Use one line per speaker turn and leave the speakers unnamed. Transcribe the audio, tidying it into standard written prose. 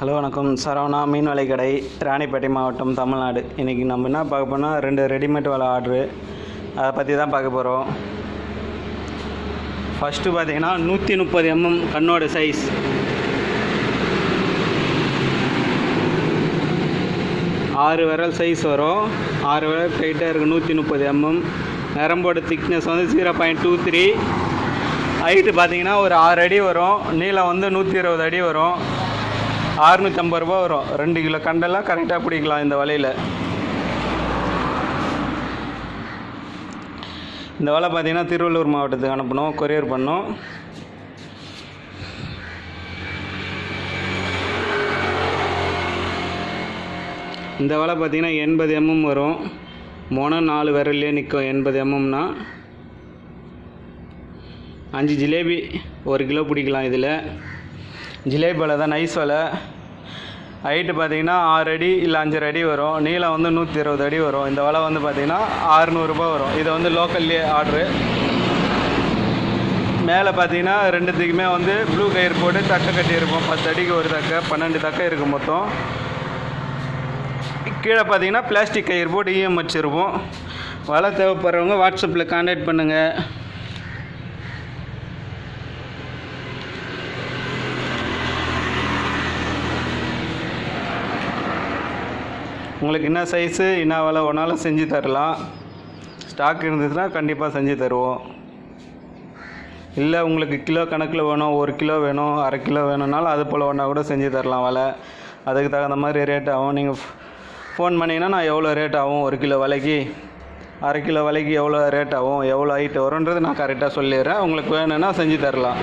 Hello வணக்கம். சரவணா மீன் வலை கடை, ராணிப்பேட்டை மாவட்டம், தமிழ்நாடு. இன்றைக்கி நம்ம என்ன பார்க்க போனால் 2 ரெடிமேட் வலை ஆர்டரு, அதை பற்றி தான் பார்க்க போகிறோம். ஃபஸ்ட்டு பார்த்திங்கன்னா 130 mm கண்ணோட சைஸ். ஆறு விரல் சைஸ் வரும். 6 விரல் டைட்டாக இருக்குது. 130 mm. நரம்போட திக்னஸ் வந்து 0.23. ஹைட்டு பார்த்திங்கன்னா ஒரு 6 அடி வரும். நீளம் வந்து 120 அடி வரும். 650 ரூபா வரும். 2 கிலோ கண்டெல்லாம் கரெக்டாக பிடிக்கலாம் இந்த வலையில். இந்த வலை பார்த்திங்கன்னா திருவள்ளூர் மாவட்டத்துக்கு அனுப்பணும், கொரியர் பண்ணோம். இந்த வலை பார்த்திங்கன்னா 80 mm வரும். மொனம் 4 விரல்லே நிற்கும். 80 mmனா 5 ஜிலேபி 1 கிலோ பிடிக்கலாம். இதில் ஜிலேபி வலை தான், நைஸ் வலை. ஹைட்டு பார்த்திங்கன்னா 6 அடி இல்லை 5.5 அடி வரும். நீளம் வந்து 120 அடி வரும். இந்த வலை வந்து பார்த்திங்கன்னா 600 ரூபா வரும். இது வந்து லோக்கல்லே ஆர்டரு. மேலே பார்த்திங்கன்னா 2த்துக்குமே வந்து ப்ளூ கயிறு போட்டு தக்கை கட்டியிருப்போம். 10 அடிக்கு ஒரு தக்கை, 12 தக்கை இருக்குது மொத்தம். கீழே பார்த்திங்கன்னா பிளாஸ்டிக் கயிறு போட்டு ஈயம் வச்சுருப்போம். வலை தேவைப்படுறவங்க வாட்ஸ்அப்பில் கான்டாக்ட் பண்ணுங்கள். உங்களுக்கு என்ன சைஸு என்ன வலை ஒன்றாலும் செஞ்சு தரலாம். ஸ்டாக் இருந்ததுன்னா கண்டிப்பாக செஞ்சு தருவோம். இல்லை உங்களுக்கு கிலோ கணக்கில் வேணும், 1 கிலோ வேணும், அரை கிலோ வேணும்னாலும் அது போல் ஒன்றா கூட செஞ்சு தரலாம் வலை. அதுக்கு தகுந்த மாதிரி ரேட் ஆகும். நீங்கள் ஃபோன் பண்ணிங்கன்னா நான் எவ்வளோ ரேட் ஆகும், 1 கிலோ வலைக்கு, அரை கிலோ வலைக்கு எவ்வளோ ரேட் ஆகும், எவ்வளோ ஹைட் வரும்ன்றது நான் கரெக்டாக சொல்லிடுறேன். உங்களுக்கு வேணும்னா செஞ்சு தரலாம்.